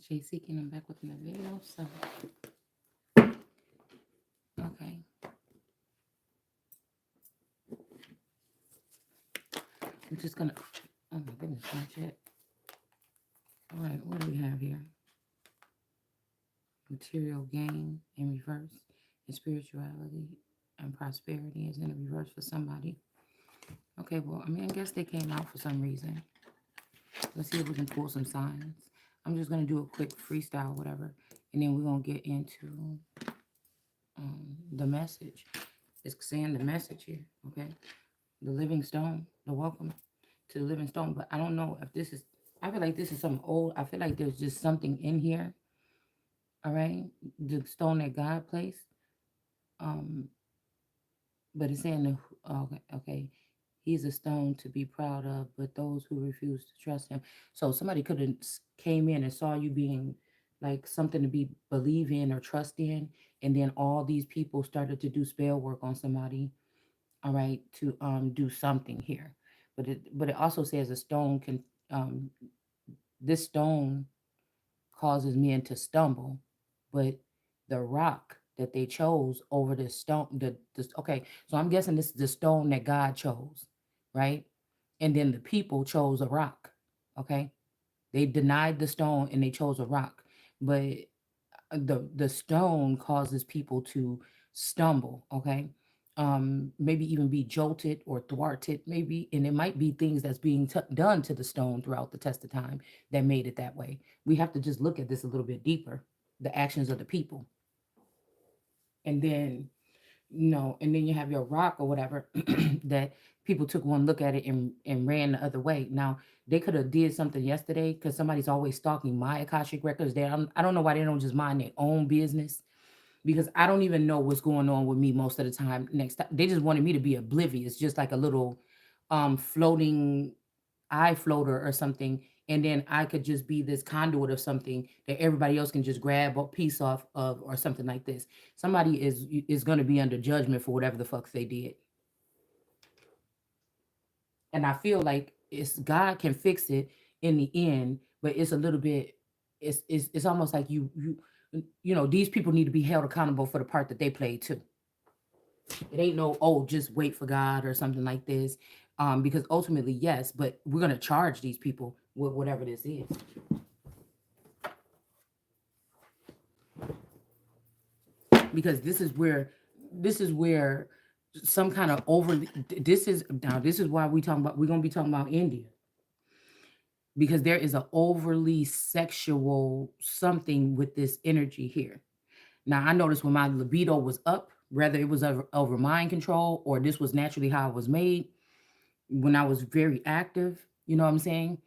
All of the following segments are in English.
JC came back within the video, so okay. I'm just gonna. Oh my goodness, not yet. All right, what do we have here? Material gain in reverse, and spirituality and prosperity is in the reverse for somebody. Okay, well, I mean, I guess they came out for some reason. Let's see if we can pull some signs. I'm just gonna do a quick freestyle, whatever, and then we're gonna get into the message. It's saying the message here, okay? The living stone, the welcome to the living stone. But I don't know if this is, I feel like this is something old. I feel like there's just something in here, all right? The stone that God placed. Um, but it's saying, okay, he's a stone to be proud of, but those who refuse to trust him. So somebody could have came in and saw you being like something to be believe in or trust in, and then all these people started to do spell work on somebody, all right, to do something here. But it also says a stone can um this stone causes men to stumble, but the rock that they chose over the stone, okay, so I'm guessing this is the stone that God chose, right? And then the people chose a rock, okay? They denied the stone and they chose a rock, but the stone causes people to stumble, okay? Maybe even be jolted or thwarted, maybe, and it might be things that's being done to the stone throughout the test of time that made it that way. We have to just look at this a little bit deeper, the actions of the people, and then and then you have your rock or whatever that people took one look at it and ran the other way. Now they could have did something yesterday because somebody's always stalking my Akashic records. There, I don't know why they don't just mind their own business because I don't even know what's going on with me most of the time. Next time they just wanted me to be oblivious, just like a little floating eye floater or something, and then I could just be this conduit of something that everybody else can just grab a piece off of or something like this. Somebody is going to be under judgment for whatever the fuck they did, and I feel like it's God can fix it in the end, but it's a little bit. It's almost like these people need to be held accountable for the part that they played too. It ain't no, oh, just wait for God or something like this. Because ultimately, yes, but we're gonna charge these people with whatever this is. Because this is where some kind of overly this is why we're gonna be talking about India. Because there is an overly sexual something with this energy here. Now I noticed when my libido was up, whether it was over mind control or this was naturally how I was made, when I was very active, you know what I'm saying?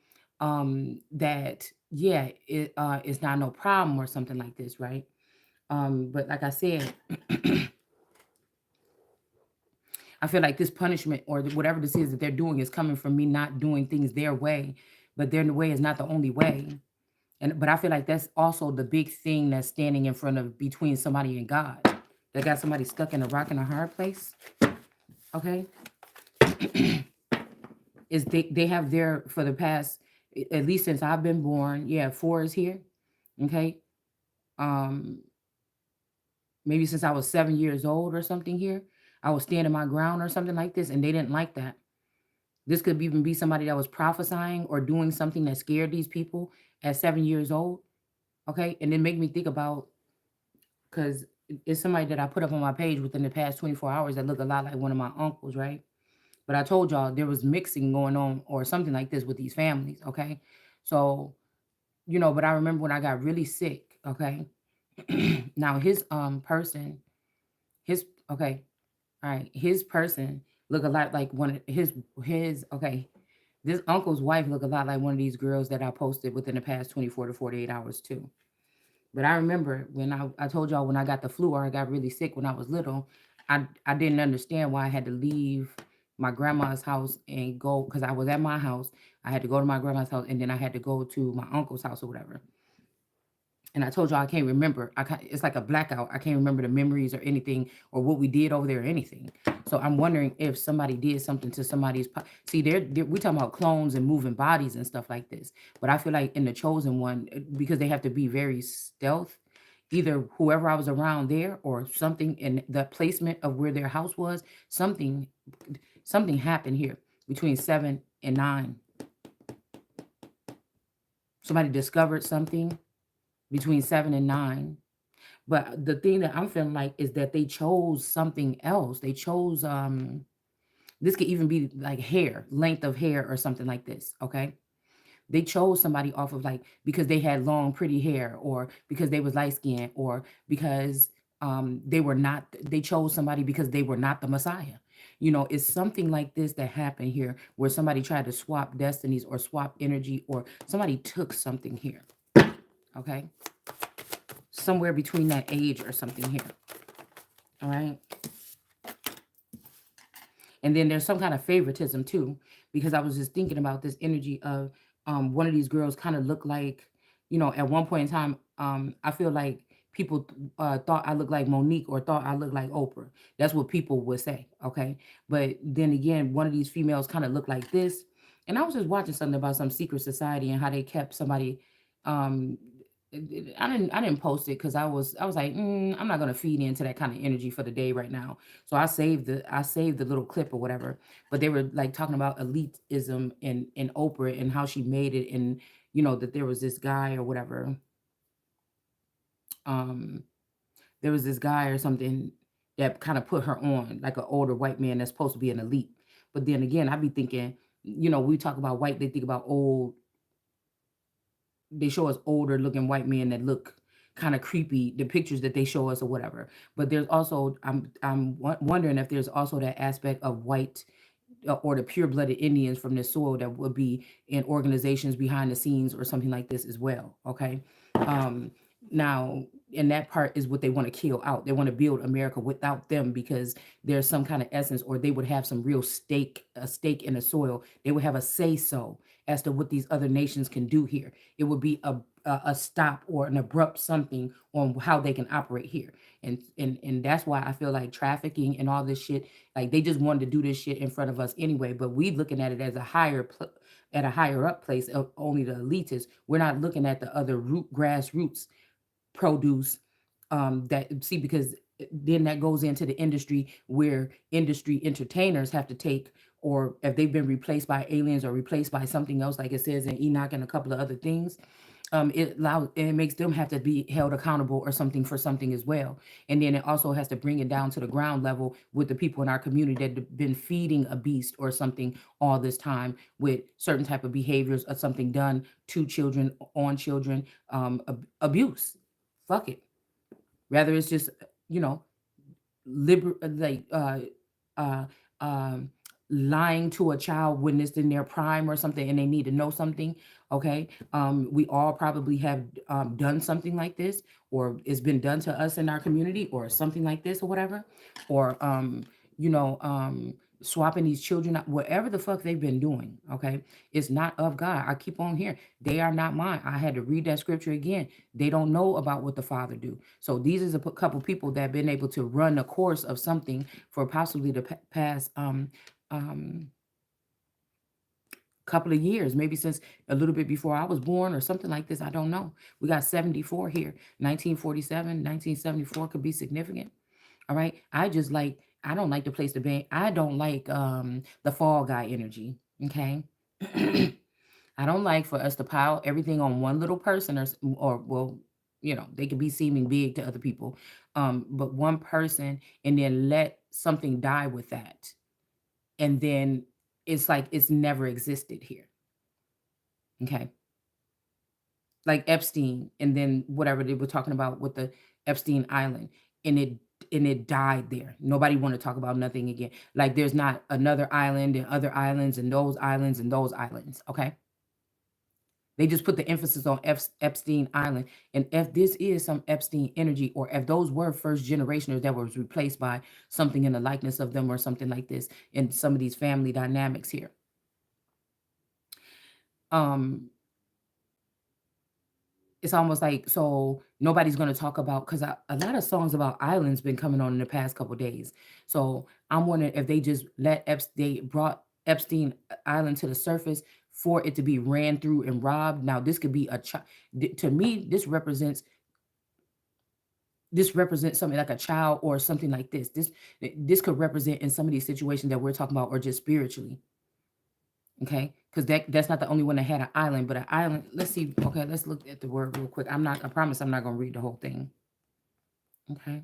That yeah, it's not no problem or something like this, right? But like I said, I feel like this punishment or whatever this is that they're doing is coming from me not doing things their way, but their way is not the only way. But I feel like that's also the big thing that's standing in front of between somebody and God. They got somebody stuck in a rock and a hard place. Okay, is they have their for the past at least since I've been born. Yeah, 4 is here. Okay, um, maybe since I was 7 years old or something here. I was standing my ground or something like this, and they didn't like that. This could even be somebody that was prophesying or doing something that scared these people at 7 years old. Okay. And then make me think about because it's somebody that I put up on my page within the past 24 hours that look a lot like one of my uncles, right? But I told y'all there was mixing going on or something like this with these families. Okay. So, but I remember when I got really sick. Okay. Now his his okay, all right, his person look a lot like one of his okay. This uncle's wife look a lot like one of these girls that I posted within the past 24 to 48 hours too. But I remember when I told y'all when I got the flu or I got really sick when I was little, I didn't understand why I had to leave my grandma's house and go because I was at my house. I had to go to my grandma's house and then I had to go to my uncle's house or whatever. And I told y'all I can't remember. It's like a blackout. I can't remember the memories or anything or what we did over there or anything. So I'm wondering if somebody did something to somebody's. See, we talking about clones and moving bodies and stuff like this. But I feel like in the chosen one, because they have to be very stealth, either whoever I was around there or something in the placement of where their house was, something happened here between 7 and 9. Somebody discovered something between 7 and 9. But the thing that I'm feeling like is that they chose something else. They chose this could even be like hair, length of hair or something like this, okay? They chose somebody off of like because they had long pretty hair or because they was light skinned or because they chose somebody because they were not the Messiah. It's something like this that happened here where somebody tried to swap destinies or swap energy or somebody took something here, okay? Somewhere between that age or something here. All right. And then there's some kind of favoritism too, because I was just thinking about this energy of one of these girls kind of looked like, at one point in time, I feel like people thought I looked like Monique or thought I looked like Oprah. That's what people would say. Okay. But then again, one of these females kind of looked like this. And I was just watching something about some secret society and how they kept somebody. Um, I didn't post it because I was like, I'm not gonna feed into that kind of energy for the day right now. So I saved the little clip or whatever. But they were like talking about elitism in Oprah and how she made it, and that there was this guy or whatever. Um, there was this guy or something that kind of put her on, like an older white man that's supposed to be an elite. But then again, I'd be thinking, we talk about white, they think about old. They show us older looking white men that look kind of creepy, the pictures that they show us or whatever. But there's also wondering if there's also that aspect of white or the pure-blooded Indians from this soil that would be in organizations behind the scenes or something like this as well. Okay. Um, Now, and that part is what they want to kill out. They want to build America without them because there's some kind of essence, or they would have some real a stake in the soil. They would have a say so as to what these other nations can do here. It would be a stop or an abrupt something on how they can operate here. And that's why I feel like trafficking and all this shit, like they just wanted to do this shit in front of us anyway, but we looking at it as at a higher up place of only the elitists. We're not looking at the other grassroots produce that see because then that goes into the industry where industry entertainers have to take, or if they've been replaced by aliens or replaced by something else like it says in Enoch and a couple of other things. It makes them have to be held accountable or something for something as well. And then it also has to bring it down to the ground level with the people in our community that have been feeding a beast or something all this time with certain type of behaviors or something done to children, on children, abuse. Fuck it. Rather it's just, you know, like uh um lying to a child when it's in their prime or something and they need to know something. Okay. We all probably have done something like this, or it's been done to us in our community or something like this or whatever, or you know um swapping these children out, whatever the fuck they've been doing. Okay. It's not of God. I keep on here, they are not mine. I had to read that scripture again. They don't know about what the Father do. So these is a couple people that have been able to run a course of something for possibly the past um couple of years, maybe since a little bit before I was born or something like this. I don't know. We got 74 here. 1947, 1974 could be significant. All right. I don't like the place to be. I don't like the fall guy energy. Okay. I don't like for us to pile everything on one little person, or well, they could be seeming big to other people. But one person, and then let something die with that. And then it's like it's never existed here. Okay. Like Epstein, and then whatever they were talking about with the Epstein Island, and it died there. Nobody want to talk about nothing again. Like there's not another island and other islands and those islands and those islands. Okay. They just put the emphasis on Epstein Island. And if this is some Epstein energy, or if those were first generationers that was replaced by something in the likeness of them or something like this, in some of these family dynamics here. Um, it's almost like, so nobody's going to talk about, because a lot of songs about islands been coming on in the past couple days. So I'm wondering if they just they brought Epstein Island to the surface for it to be ran through and robbed. Now this could be to me, this represents something like a child or something like this. This could represent in some of these situations that we're talking about, or just spiritually. Okay, because that's not the only one that had an island, but an island. Let's see. Okay, let's look at the word real quick. I promise I'm not gonna read the whole thing. Okay,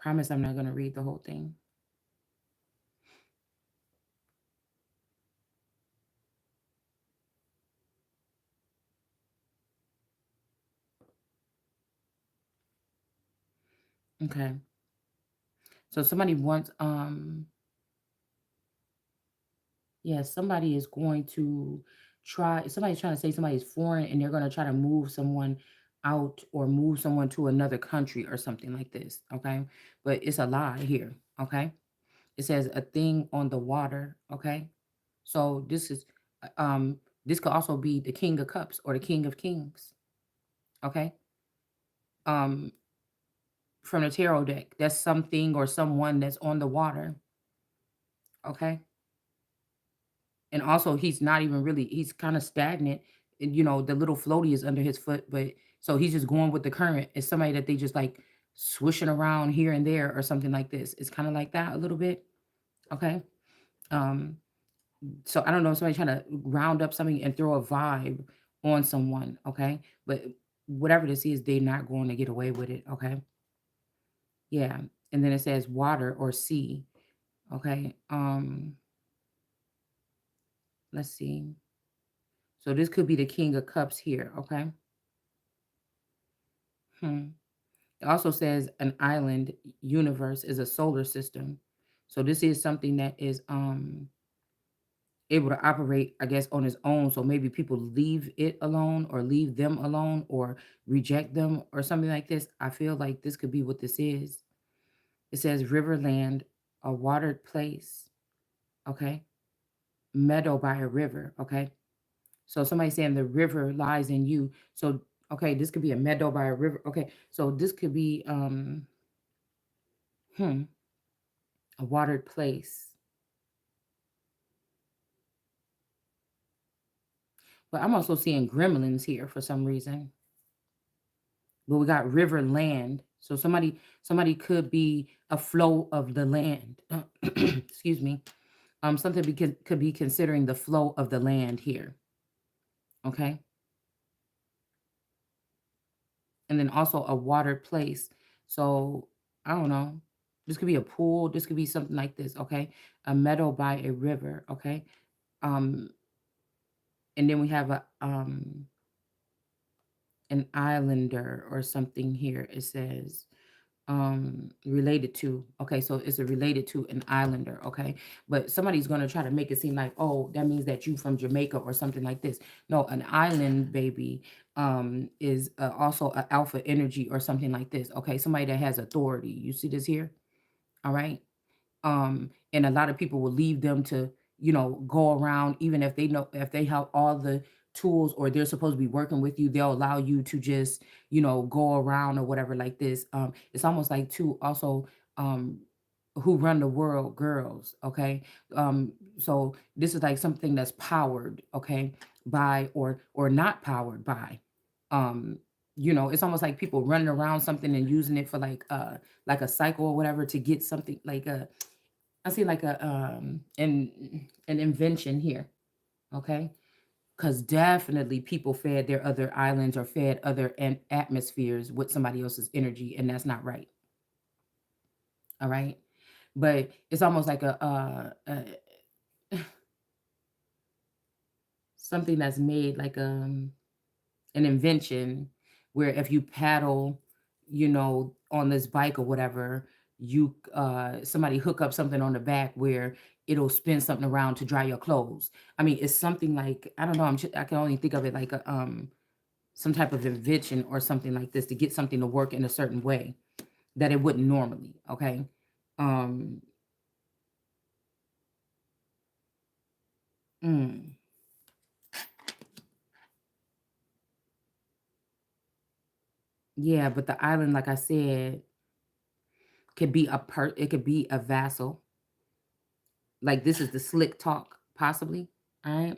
promise I'm not gonna read the whole thing. Okay, so somebody wants yeah, somebody is going to somebody's trying to say somebody's foreign, and they're gonna try to move someone out or move someone to another country or something like this. Okay, but it's a lie here. Okay, it says a thing on the water. Okay, so this could also be the King of Cups or the King of Kings. Okay, um, from the tarot deck, that's something or someone that's on the water. Okay, and also he's not even really, he's kind of stagnant. And, the little floaty is under his foot, but so he's just going with the current. It's somebody that they just like swishing around here and there or something like this. It's kind of like that a little bit. Okay. Um, so I don't know, somebody trying to round up something and throw a vibe on someone. Okay. But whatever this is, they're not going to get away with it. Okay. Yeah. And then it says water or sea. Okay. Let's see. So this could be the King of Cups here. Okay. Hmm. It also says an island universe is a solar system. So this is something that is able to operate, I guess, on its own. So maybe people leave it alone or leave them alone or reject them or something like this. I feel like this could be what this is. It says riverland, a watered place, okay? Meadow by a river, okay? So somebody saying the river lies in you. So okay, this could be a meadow by a river. Okay, so this could be hmm, a watered place. But I'm also seeing gremlins here for some reason. But we got river land. So somebody could be a flow of the land. Excuse me. Something could be considering the flow of the land here. Okay. And then also a watered place. So I don't know. This could be a pool. This could be something like this. Okay. A meadow by a river. Okay. Um, and then we have an islander or something here. It says related to, okay, so it's a related to an islander. Okay, but somebody's going to try to make it seem like, oh, that means that you from Jamaica or something like this. No, an island baby is also an alpha energy or something like this. Okay, somebody that has authority. You see this here? All right. And a lot of people will leave them to, go around, even if they know, if they have all the tools or they're supposed to be working with you, they'll allow you to just, go around or whatever like this. It's almost like too also who run the world girls. Okay. So this is like something that's powered, okay, by or not powered by. Um, it's almost like people running around something and using it for like a cycle or whatever to get something like a, I see like a an invention here, okay? Because definitely people fed their other islands or fed other atmospheres with somebody else's energy, and that's not right. All right, but it's almost like something that's made like an invention where if you paddle, on this bike or whatever, you somebody hook up something on the back where it'll spin something around to dry your clothes. I mean, it's something like, I don't know, I can only think of it like a some type of invention or something like this to get something to work in a certain way that it wouldn't normally. Okay. Um mm, Yeah, but the island, like I said, could be it could be a vassal. Like this is the slick talk, possibly. All right.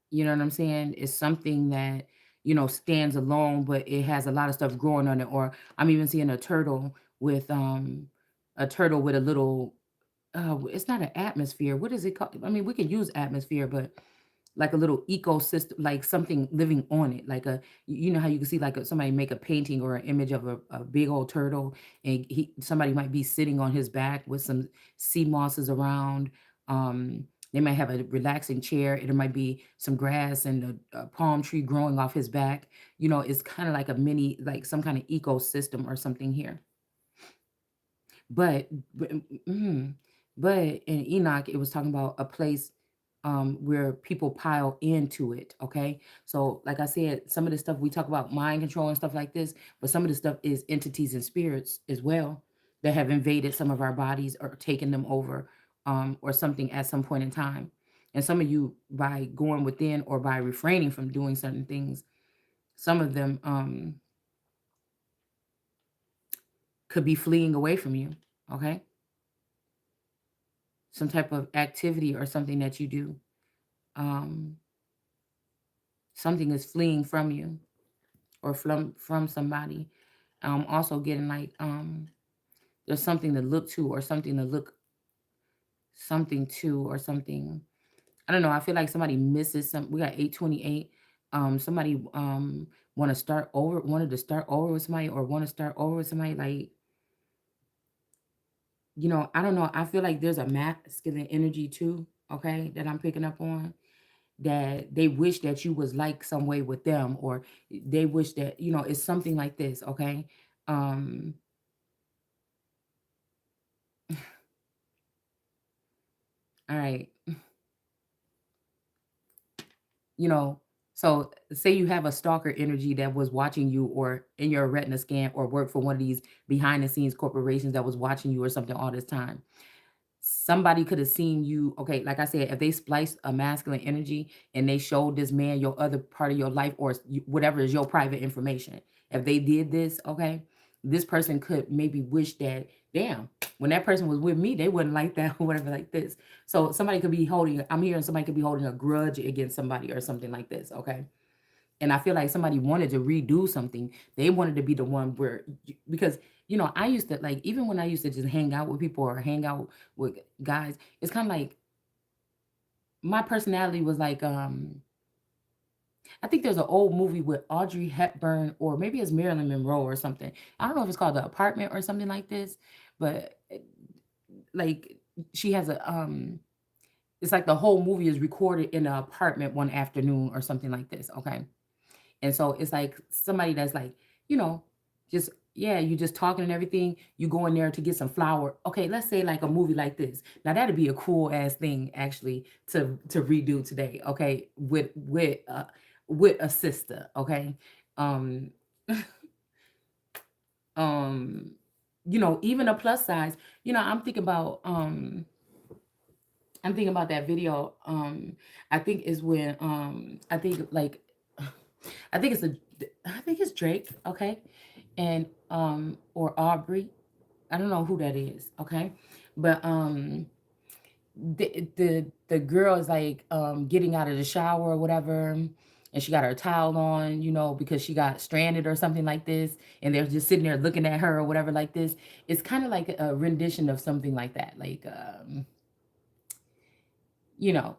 You know what I'm saying? It's something that, stands alone, but it has a lot of stuff growing on it. Or I'm even seeing with a turtle with a little it's not an atmosphere. What is it called? I mean, we can use atmosphere, but like a little ecosystem, like something living on it, like you know how you can see like somebody make a painting or an image of a big old turtle, and somebody might be sitting on his back with some sea mosses around. They might have a relaxing chair. It might be some grass and a palm tree growing off his back. It's kind of like a mini, like some kind of ecosystem or something here. But but mhm. But in Enoch, it was talking about a place where people pile into it. Okay, so like I said, some of the stuff we talk about mind control and stuff like this, but some of the stuff is entities and spirits as well that have invaded some of our bodies or taken them over, or something at some point in time. And some of you, by going within or by refraining from doing certain things, some of them could be fleeing away from you. Okay, some type of activity or something that you do, um, something is fleeing from you or from somebody. Also getting like there's something to look to or something to look something to or something. I don't know. I feel like somebody misses some. We got 828. Somebody wanted to start over with somebody or want to start over with somebody. Like, I don't know. I feel like there's a masculine energy too. Okay, that I'm picking up on, that they wish that you was like some way with them, or they wish that it's something like this. Okay. um all right. you know so say you have a stalker energy that was watching you or in your retina scan or work for one of these behind the scenes corporations that was watching you or something all this time. Somebody could have seen you. Okay, like I said, if they spliced a masculine energy and they showed this man your other part of your life, or whatever is your private information, if they did this, okay, this person could maybe wish that, damn, when that person was with me, they wouldn't like that or whatever, like this. So somebody could be holding, I'm hearing somebody could be holding a grudge against somebody or something like this, okay. And I feel like somebody wanted to redo something. They wanted to be the one where, because I used to, like, even when I used to just hang out with people or hang out with guys, it's kind of like my personality was like, I think there's an old movie with Audrey Hepburn, or maybe it's Marilyn Monroe or something. I don't know if it's called The Apartment or something like this, but like she has it's like the whole movie is recorded in an apartment one afternoon or something like this. Okay. And so it's like somebody that's like, you know, just, yeah, you just talking and everything. You go in there to get some flour. Okay, let's say like a movie like this. Now that'd be a cool ass thing actually to redo today. Okay, with a sister. Okay, um, um, even a plus size. I'm thinking about that video. I think is when I think like I think it's a I think it's Drake, okay? And or Aubrey. I don't know who that is, okay? But the girl is like getting out of the shower or whatever, and she got her towel on, because she got stranded or something like this, and they're just sitting there looking at her or whatever like this. It's kind of like a rendition of something like that. Like you know,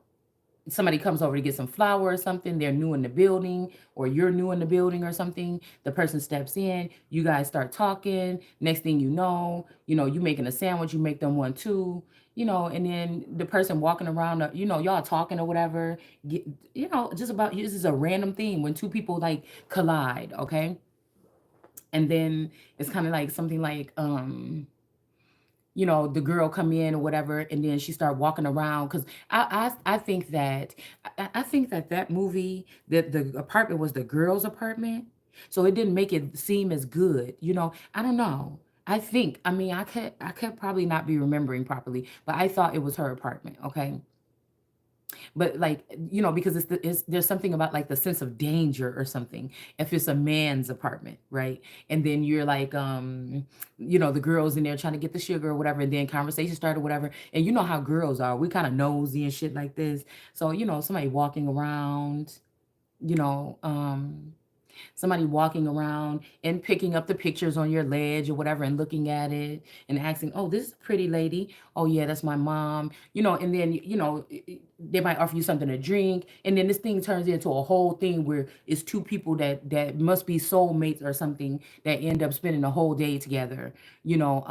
somebody comes over to get some flour or something, they're new in the building, or you're new in the building or something, the person steps in, you guys start talking, next thing you making a sandwich, you make them one too, and then the person walking around, y'all talking or whatever, get, just about, this is a random thing when two people like collide, okay? And then it's kind of like something like the girl come in or whatever, and then she start walking around, because I think that I think that that movie, that the apartment was the girl's apartment, so it didn't make it seem as good. I don't know. I mean, I could probably not be remembering properly, but I thought it was her apartment. Okay, But like, because there's something about like the sense of danger or something if it's a man's apartment, right? And then you're like, the girls in there trying to get the sugar or whatever, and then conversation started or whatever. And you know how girls are, we kind of nosy and shit like this. So somebody walking around, you know, um somebody walking around and picking up the pictures on your ledge or whatever and looking at it and asking, oh, this is a pretty lady. Oh, yeah, that's my mom. And then, they might offer you something to drink. And then this thing turns into a whole thing where it's two people that must be soulmates or something that end up spending the whole day together, you know.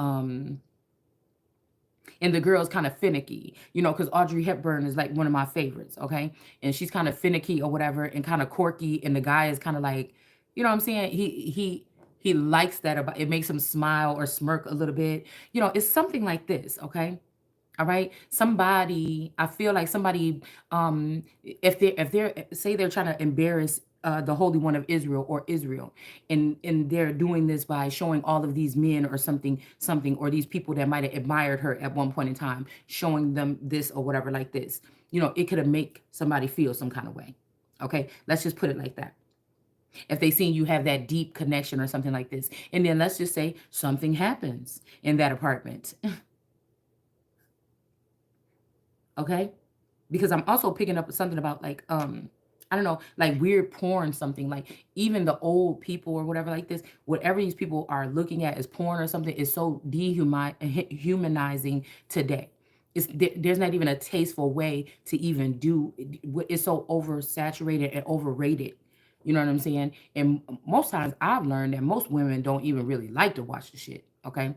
And the girl's kind of finicky, because Audrey Hepburn is like one of my favorites, okay? And she's kind of finicky or whatever and kind of quirky, and the guy is kind of like, what I'm saying? He likes that about it, makes him smile or smirk a little bit. It's something like this, okay? All right. Somebody, I feel like somebody, if they're say they're trying to embarrass the Holy One of Israel or Israel, and they're doing this by showing all of these men or something, or these people that might have admired her at one point in time, showing them this or whatever like this. It could have make somebody feel some kind of way. Okay, let's just put it like that. If they seen you have that deep connection or something like this, and then let's just say something happens in that apartment. Okay, because I'm also picking up something about like I don't know, like weird porn, something like even the old people or whatever like this, whatever these people are looking at as porn or something is so dehumanizing today. There's not even a tasteful way to even do it's so oversaturated and overrated. You know what I'm saying? And most times I've learned that most women don't even really like to watch the shit. Okay,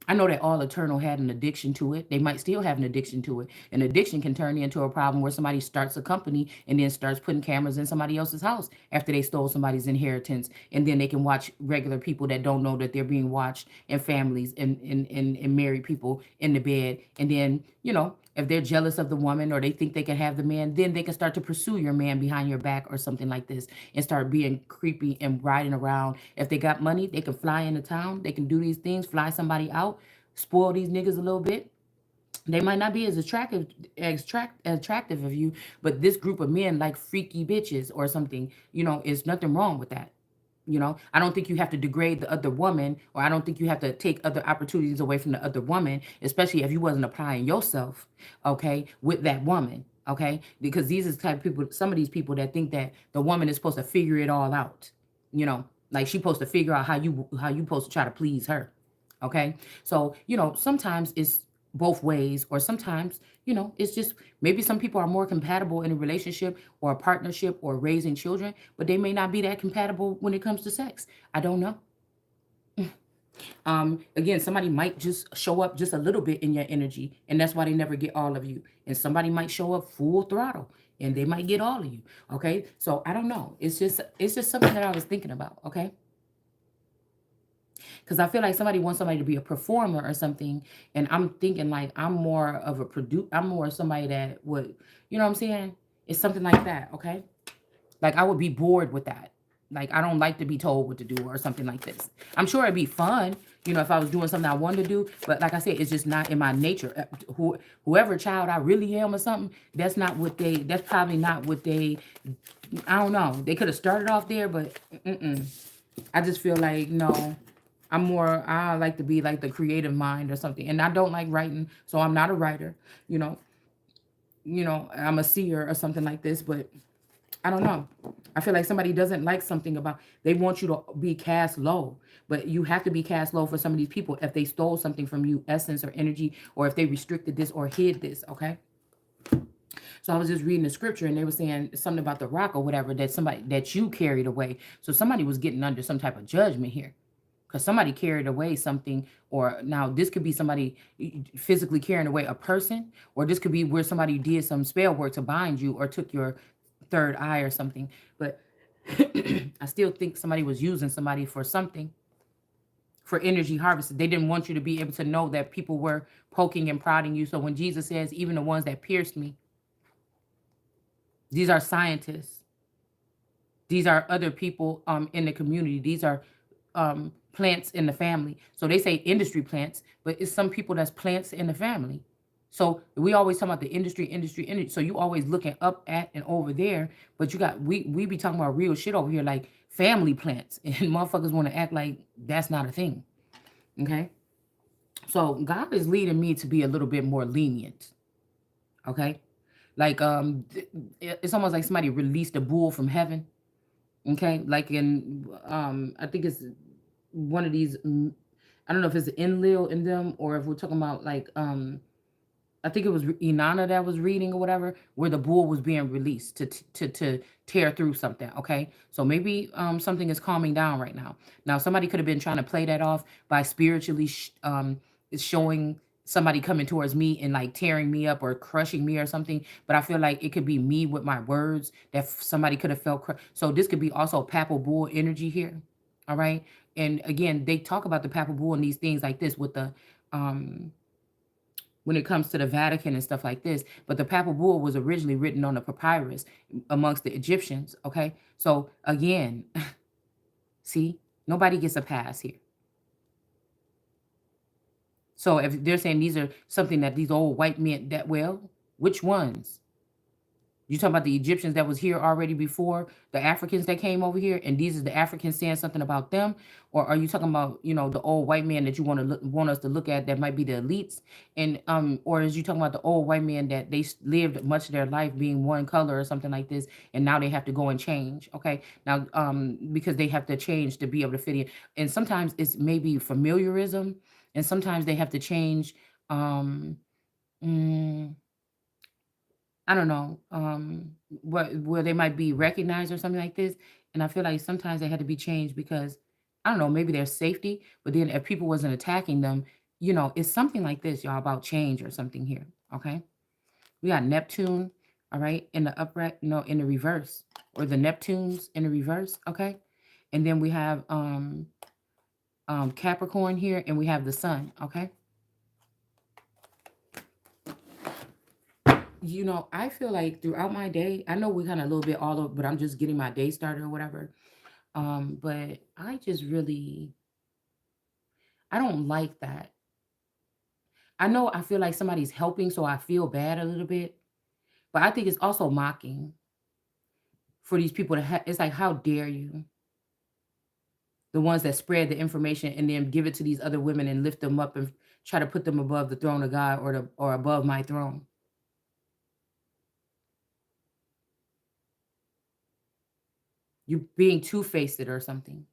I know that All Eternal had an addiction to it. They might still have an addiction to it. An addiction can turn into a problem where somebody starts a company and then starts putting cameras in somebody else's house after they stole somebody's inheritance. And then they can watch regular people that don't know that they're being watched, and families and married people in the bed. And then, if they're jealous of the woman or they think they can have the man, then they can start to pursue your man behind your back or something like this and start being creepy and riding around. If they got money, they can fly into town. They can do these things, fly somebody out, spoil these niggas a little bit. They might not be as attractive of you, but this group of men like freaky bitches or something. Is nothing wrong with that. I don't think you have to degrade the other woman, or I don't think you have to take other opportunities away from the other woman, especially if you wasn't applying yourself, okay, with that woman, okay? Because these is the type of people, some of these people that think that the woman is supposed to figure it all out, like she supposed to figure out how you supposed to try to please her, okay? So, sometimes it's both ways, or sometimes, it's just maybe some people are more compatible in a relationship or a partnership or raising children, but they may not be that compatible when it comes to sex. I don't know. Again, somebody might just show up just a little bit in your energy, and that's why they never get all of you. And somebody might show up full throttle and they might get all of you. Okay. So I don't know. It's just something that I was thinking about. Okay. Because I feel like somebody wants somebody to be a performer or something, and I'm thinking like I'm more of a I'm more somebody that would, you know what I'm saying? It's something like that, okay? Like I would be bored with that. Like I don't like to be told what to do or something like this. I'm sure it'd be fun, if I was doing something I wanted to do, but like I said, it's just not in my nature. Whoever child I really am or something, that's probably not what they, I don't know. They could have started off there, but I just feel like no. I like to be like the creative mind or something. And I don't like writing, so I'm not a writer, you know. I'm a seer or something like this, but I don't know. I feel like somebody doesn't like something about they want you to be cast low, but you have to be cast low for some of these people if they stole something from you, essence or energy, or if they restricted this or hid this, okay? So I was just reading the scripture and they were saying something about the rock or whatever that somebody that you carried away. So somebody was getting under some type of judgment here because somebody carried away something, or now this could be somebody physically carrying away a person, or this could be where somebody did some spell work to bind you or took your third eye or something. But I still think somebody was using somebody for something, for energy harvested. They didn't want you to be able to know that people were poking and prodding you. So when Jesus says, even the ones that pierced me, these are scientists. These are other people in the community. These are plants in the family. So they say industry plants, but it's some people that's plants in the family. So we always talk about the industry. So you always looking up at and over there, but you got we be talking about real shit over here, like family plants, and motherfuckers want to act like that's not a thing. Okay, so God is leading me to be a little bit more lenient. Okay, like it's almost like somebody released a bull from heaven. Okay, like in I think it's one of these. I don't know if it's Enlil in them or if we're talking about like I think it was Inanna that was reading or whatever, where the bull was being released to tear through something. Okay, so maybe something is calming down right now. Now somebody could have been trying to play that off by spiritually showing somebody coming towards me and like tearing me up or crushing me or something. But I feel like it could be me with my words that somebody could have felt. So this could be also papal bull energy here. All right, and again, they talk about the papal bull and these things like this with the um when it comes to the Vatican and stuff like this. But the papal bull was originally written on a papyrus amongst the Egyptians. Okay. So again, see, nobody gets a pass here. So if they're saying these are something that these old white men that well, which ones? You talking about the Egyptians that was here already before the Africans that came over here, and these are the Africans saying something about them, or are you talking about the old white man that you want us to look at that might be the elites, and or is you talking about the old white man that they lived much of their life being one color or something like this, and now they have to go and change? Okay, now because they have to change to be able to fit in, and sometimes it's maybe familiarism, and sometimes they have to change. Um, mm, I don't know, what where they might be recognized or something like this. And I feel like sometimes they had to be changed because I don't know, maybe their safety, but then if people wasn't attacking them, it's something like this, y'all, about change or something here. Okay. We got Neptune, all right, in the upright, no, in the reverse, or the Neptunes in the reverse, okay? And then we have Capricorn here, and we have the sun, okay? I feel like throughout my day, I know we kind of a little bit all over, but I'm just getting my day started or whatever. But I just really, I don't like that. I know I feel like somebody's helping, so I feel bad a little bit, but I think it's also mocking for these people it's like, how dare you? The ones that spread the information and then give it to these other women and lift them up and try to put them above the throne of God or above my throne. You being two-faced or something.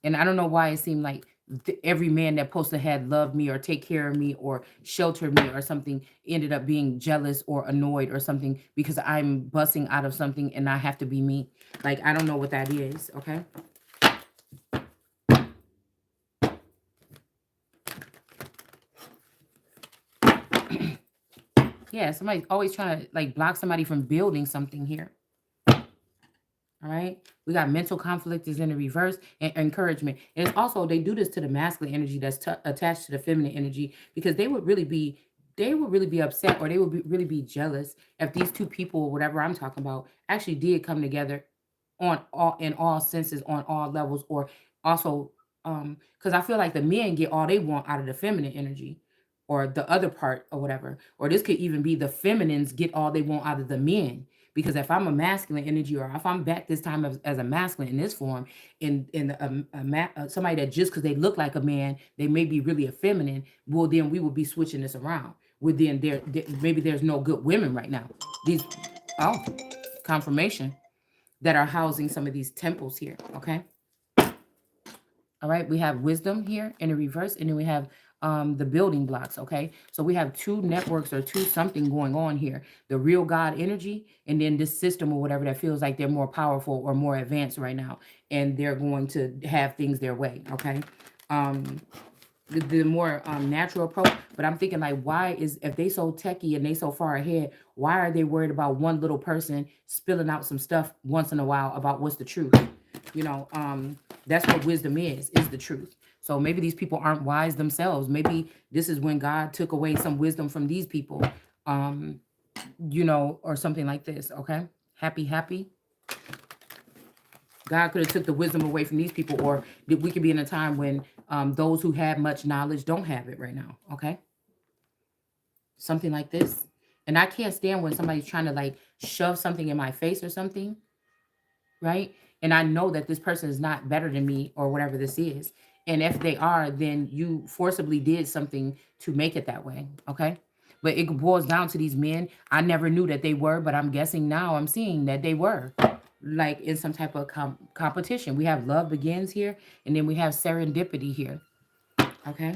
And I don't know why it seemed like every man that supposed to had loved me or take care of me or shelter me or something ended up being jealous or annoyed or something because I'm busting out of something and I have to be me. Like, I don't know what that is. Okay. Yeah. Somebody's always trying to like block somebody from building something here. All right. We got mental conflict is in the reverse and encouragement. And it's also, they do this to the masculine energy that's attached to the feminine energy because they would really be upset or they would really be jealous if these two people or whatever I'm talking about actually did come together in all senses, on all levels, or also because I feel like the men get all they want out of the feminine energy or the other part or whatever. Or this could even be the feminines get all they want out of the men. Because if I'm a masculine energy, or if I'm back this time as a masculine in this form, somebody that just because they look like a man, they may be really a feminine. Well, then we will be switching this around. Well, then maybe there's no good women right now. These, oh, confirmation that are housing some of these temples here. Okay. All right, we have wisdom here in the reverse, and then we have the building blocks. Okay, so we have two networks or two something going on here: the real God energy, and then this system or whatever that feels like they're more powerful or more advanced right now, and they're going to have things their way. Okay, um, the more natural approach. But I'm thinking like, why is if they so techie and they so far ahead, why are they worried about one little person spilling out some stuff once in a while about what's the truth? That's what wisdom is the truth. So maybe these people aren't wise themselves. Maybe this is when God took away some wisdom from these people, um, or something like this. Okay. Happy. God could have took the wisdom away from these people, or that we could be in a time when those who have much knowledge don't have it right now. Okay. Something like this. And I can't stand when somebody's trying to like shove something in my face or something, right? And I know that this person is not better than me or whatever this is. And if they are, then you forcibly did something to make it that way. Okay. But it boils down to these men. I never knew that they were, but I'm guessing now I'm seeing that they were like in some type of competition. We have love begins here, and then we have serendipity here. Okay.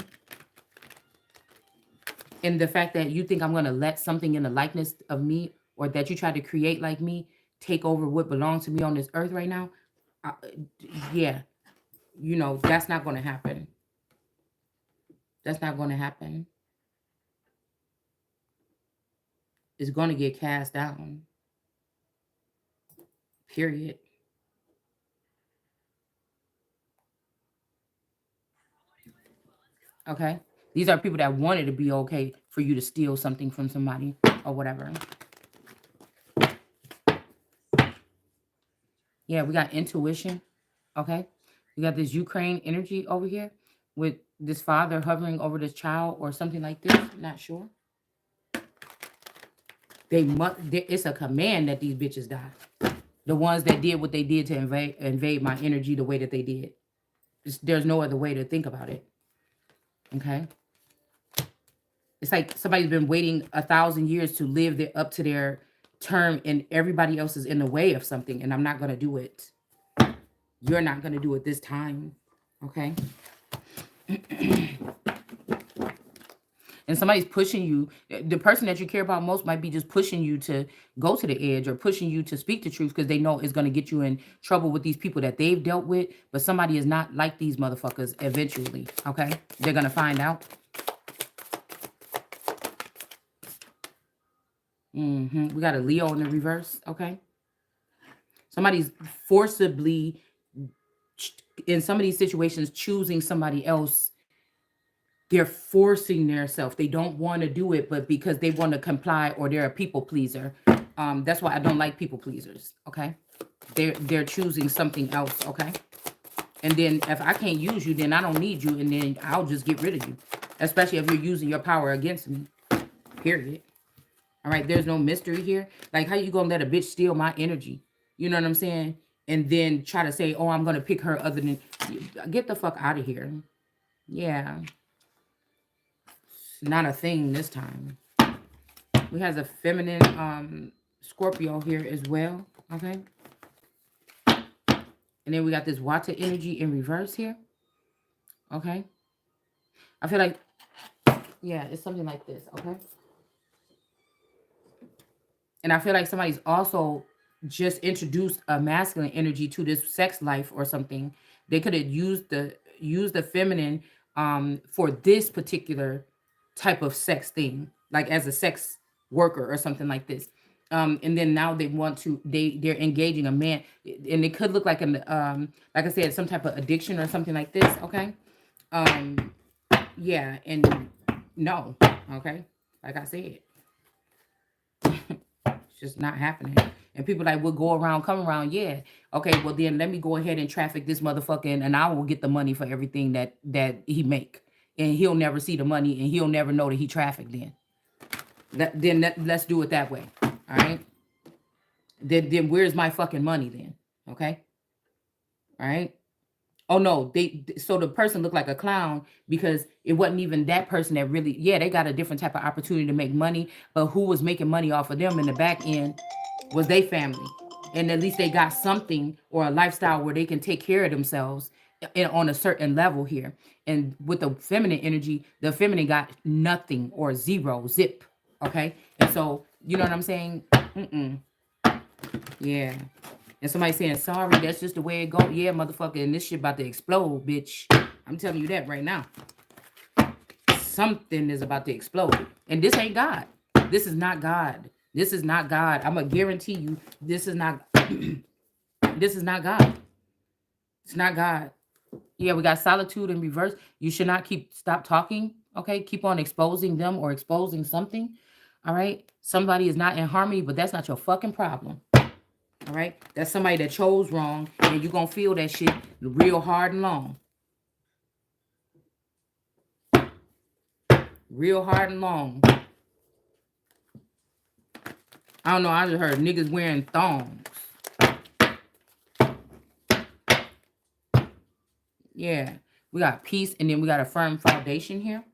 And the fact that you think I'm going to let something in the likeness of me, or that you try to create like me, take over what belongs to me on this earth right now, uh, yeah, you know, that's not going to happen. That's not going to happen. It's going to get cast down. Period. Okay. These are people that wanted to be okay for you to steal something from somebody or whatever. Yeah, we got intuition. Okay. We got this Ukraine energy over here with this father hovering over this child or something like this. Not sure. They must. It's a command that these bitches die. The ones that did what they did to invade my energy the way that they did. There's no other way to think about it. Okay. It's like somebody's been waiting 1,000 years to live up to their term, and everybody else is in the way of something, and I'm not gonna do it. You're not gonna do it this time. Okay. And somebody's pushing you. The person that you care about most might be just pushing you to go to the edge, or pushing you to speak the truth, because they know it's going to get you in trouble with these people that they've dealt with. But somebody is not like these motherfuckers eventually. Okay. They're going to find out. We got a Leo in the reverse. Okay. Somebody's forcibly, in some of these situations, choosing somebody else. They're forcing themselves. They don't want to do it, but because they want to comply, or they're a people pleaser. That's why I don't like people pleasers. Okay. They're choosing something else. Okay. And then if I can't use you, then I don't need you, and then I'll just get rid of you. Especially if you're using your power against me. Period. All right. There's no mystery here. Like, how you gonna let a bitch steal my energy? You know what I'm saying? And then try to say, oh, I'm gonna pick her other than. Get the fuck out of here. Yeah. Not a thing this time. We have a feminine Scorpio here as well. Okay. And then we got this water energy in reverse here. Okay. I feel like, yeah, it's something like this. Okay. And I feel like somebody's also just introduced a masculine energy to this sex life or something. They could have used the feminine for this particular type of sex thing, like as a sex worker or something like this. And then now they want to they're engaging a man, and it could look like an like I said, some type of addiction or something like this. Okay. Yeah, and no, okay, like I said. It's just not happening. And people like will go around, come around, yeah. Okay, well then let me go ahead and traffic this motherfucker in, and I will get the money for everything that he make. And he'll never see the money, and he'll never know that he trafficked in. Let's do it that way. All right. Then where's my fucking money then? Okay. All right. Oh no, so the person looked like a clown because it wasn't even that person that really, yeah, they got a different type of opportunity to make money, but who was making money off of them in the back end was their family. And at least they got something or a lifestyle where they can take care of themselves on a certain level here. And with the feminine energy, the feminine got nothing or zero, zip. Okay. And so, you know what I'm saying? Yeah. And somebody saying, sorry, that's just the way it go. Yeah, motherfucker, and this shit about to explode, bitch. I'm telling you that right now. Something is about to explode. And this ain't God. This is not God. This is not God. I'm going to guarantee you this is not this is not God. It's not God. Yeah, we got solitude in reverse. You should not stop talking. Okay, keep on exposing them or exposing something. All right, somebody is not in harmony, but that's not your fucking problem. All right? That's somebody that chose wrong, and you're going to feel that shit real hard and long. Real hard and long. I don't know. I just heard niggas wearing thongs. Yeah. We got peace, and then we got a firm foundation here.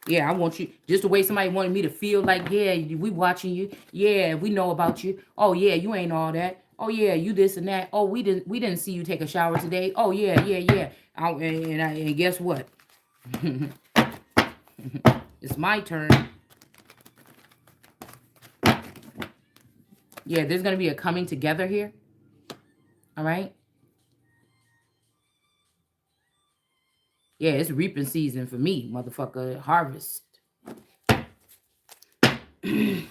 Yeah, I want you, just the way somebody wanted me to feel like, yeah, we watching you. Yeah, we know about you. Oh, yeah, you ain't all that. Oh, yeah, you this and that. Oh, we didn't see you take a shower today. Oh, yeah, yeah, yeah. And guess what? It's my turn. Yeah, there's going to be a coming together here. All right? Yeah, it's reaping season for me, motherfucker. Harvest. And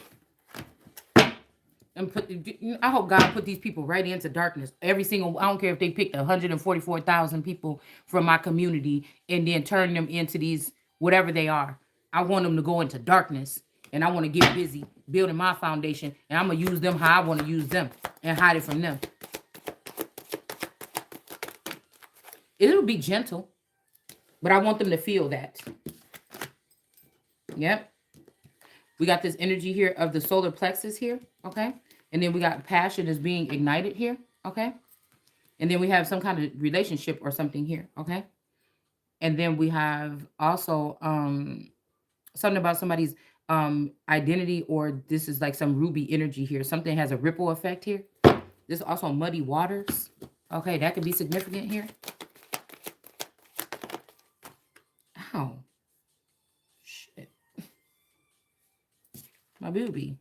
I hope God put these people right into darkness. Every single, I don't care if they picked 144,000 people from my community and then turn them into these, whatever they are. I want them to go into darkness, and I want to get busy building my foundation, and I'm going to use them how I want to use them and hide it from them. It'll be gentle, but I want them to feel that. Yep. We got this energy here of the solar plexus here, okay? And then we got passion is being ignited here, okay? And then we have some kind of relationship or something here, okay? And then we have also something about somebody's identity, or this is like some ruby energy here. Something has a ripple effect here. This is also muddy waters. Okay, that could be significant here. Ow. Shit. My booby.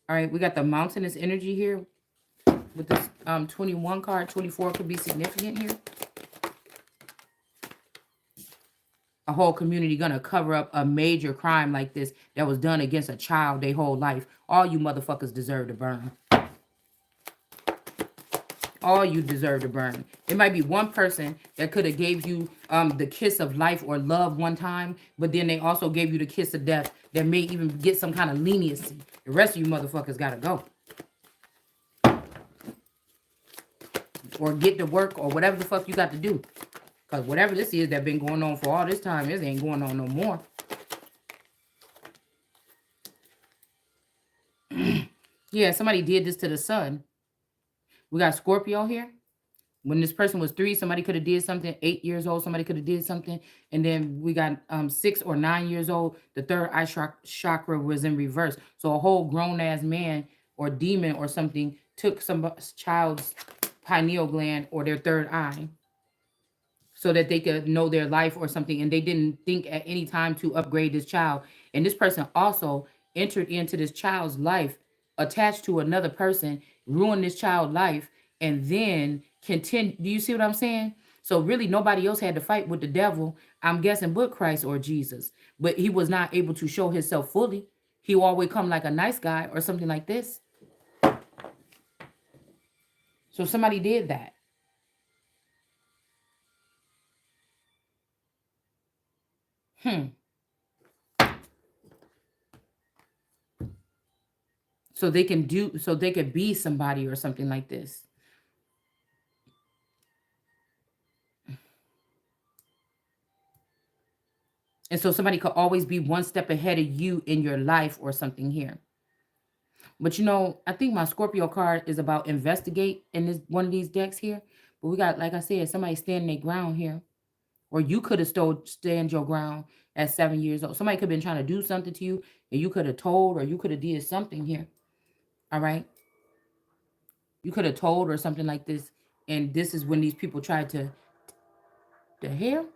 All right, we got the mountainous energy here with this 21 card. 24 could be significant here. A whole community gonna cover up a major crime like this that was done against a child their whole life. All you motherfuckers deserve to burn. All you deserve to burn. It might be one person that could have gave you the kiss of life or love one time, but then they also gave you the kiss of death that may even get some kind of leniency. The rest of you motherfuckers gotta go. Or get to work or whatever the fuck you got to do. Because whatever this is that been going on for all this time, this ain't going on no more. Yeah, somebody did this to the sun. We got Scorpio here. When this person was 3, somebody could have did something. 8 years old, somebody could have did something. And then we got 6 or 9 years old. The third eye chakra was in reverse. So a whole grown-ass man or demon or something took some child's pineal gland or their third eye so that they could know their life or something. And they didn't think at any time to upgrade this child. And this person also entered into this child's life, attached to another person, ruined this child's life, and then continue. Do you see what I'm saying? So really nobody else had to fight with the devil, I'm guessing, but Christ or Jesus. But he was not able to show himself fully. He always come like a nice guy or something like this. So somebody did that. So they could be somebody or something like this. And so somebody could always be one step ahead of you in your life or something here. But you know, I think my Scorpio card is about investigate in this one of these decks here. But we got, like I said, somebody standing their ground here. Or you could have stand your ground at 7 years old. Somebody could have been trying to do something to you, and you could have told, or you could have did something here. All right? You could have told or something like this. And this is when these people tried to, the hell?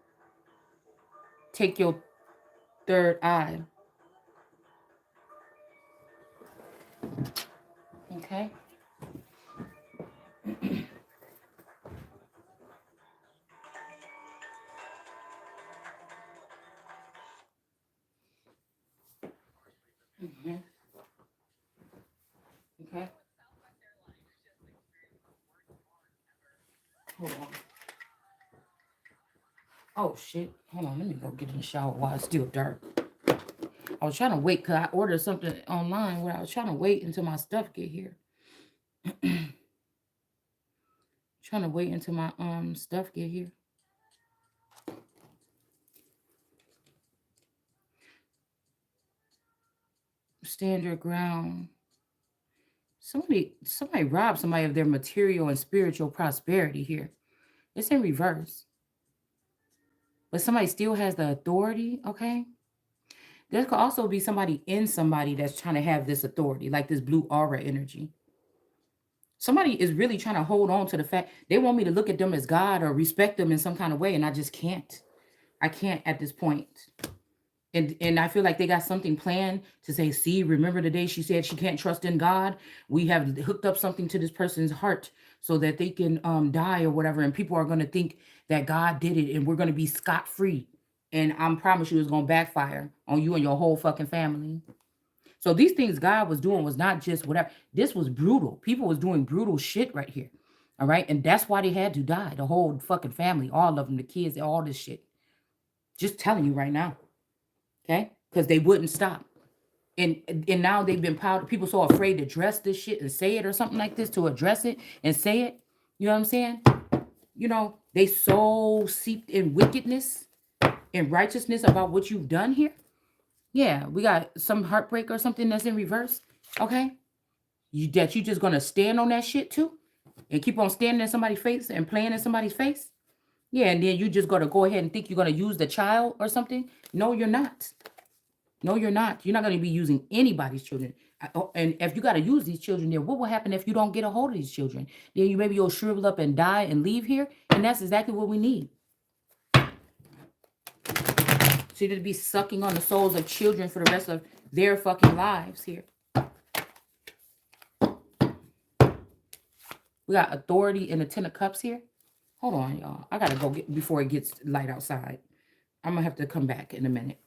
Take your third eye. Okay? Mm-hmm. Okay? Hold on. Oh, shit. Hold on. Let me go get in the shower while it's still dark. I was trying to wait because I ordered something online where I was trying to wait until my stuff get here. Trying to wait until my stuff get here. Stand your ground. Somebody robbed somebody of their material and spiritual prosperity here. It's in reverse. But somebody still has the authority, okay? There could also be somebody in somebody that's trying to have this authority, like this blue aura energy. Somebody is really trying to hold on to the fact they want me to look at them as God or respect them in some kind of way, and I just can't. I can't at this point. And I feel like they got something planned to say, see, remember the day she said she can't trust in God? We have hooked up something to this person's heart so that they can die or whatever. And people are going to think that God did it and we're going to be scot-free. And I promise you it's going to backfire on you and your whole fucking family. So these things God was doing was not just whatever. This was brutal. People was doing brutal shit right here. All right. And that's why they had to die. The whole fucking family, all of them, the kids, all this shit. Just telling you right now. Okay, because they wouldn't stop, and now they've been piled. People so afraid to address this shit and say it or something like this, to address it and say it. You know what I'm saying? You know, they so seeped in wickedness and righteousness about what you've done here. Yeah, we got some heartbreak or something that's in reverse. Okay, you just gonna stand on that shit too, and keep on standing in somebody's face and playing in somebody's face. Yeah, and then you just got to go ahead and think you're going to use the child or something. No, you're not. No, you're not. You're not going to be using anybody's children. And if you got to use these children, then what will happen if you don't get a hold of these children? Then you'll shrivel up and die and leave here. And that's exactly what we need. So to be sucking on the souls of children for the rest of their fucking lives here. We got authority in the 10 of cups here. Hold on, y'all. I got to go get before it gets light outside. I'm going to have to come back in a minute.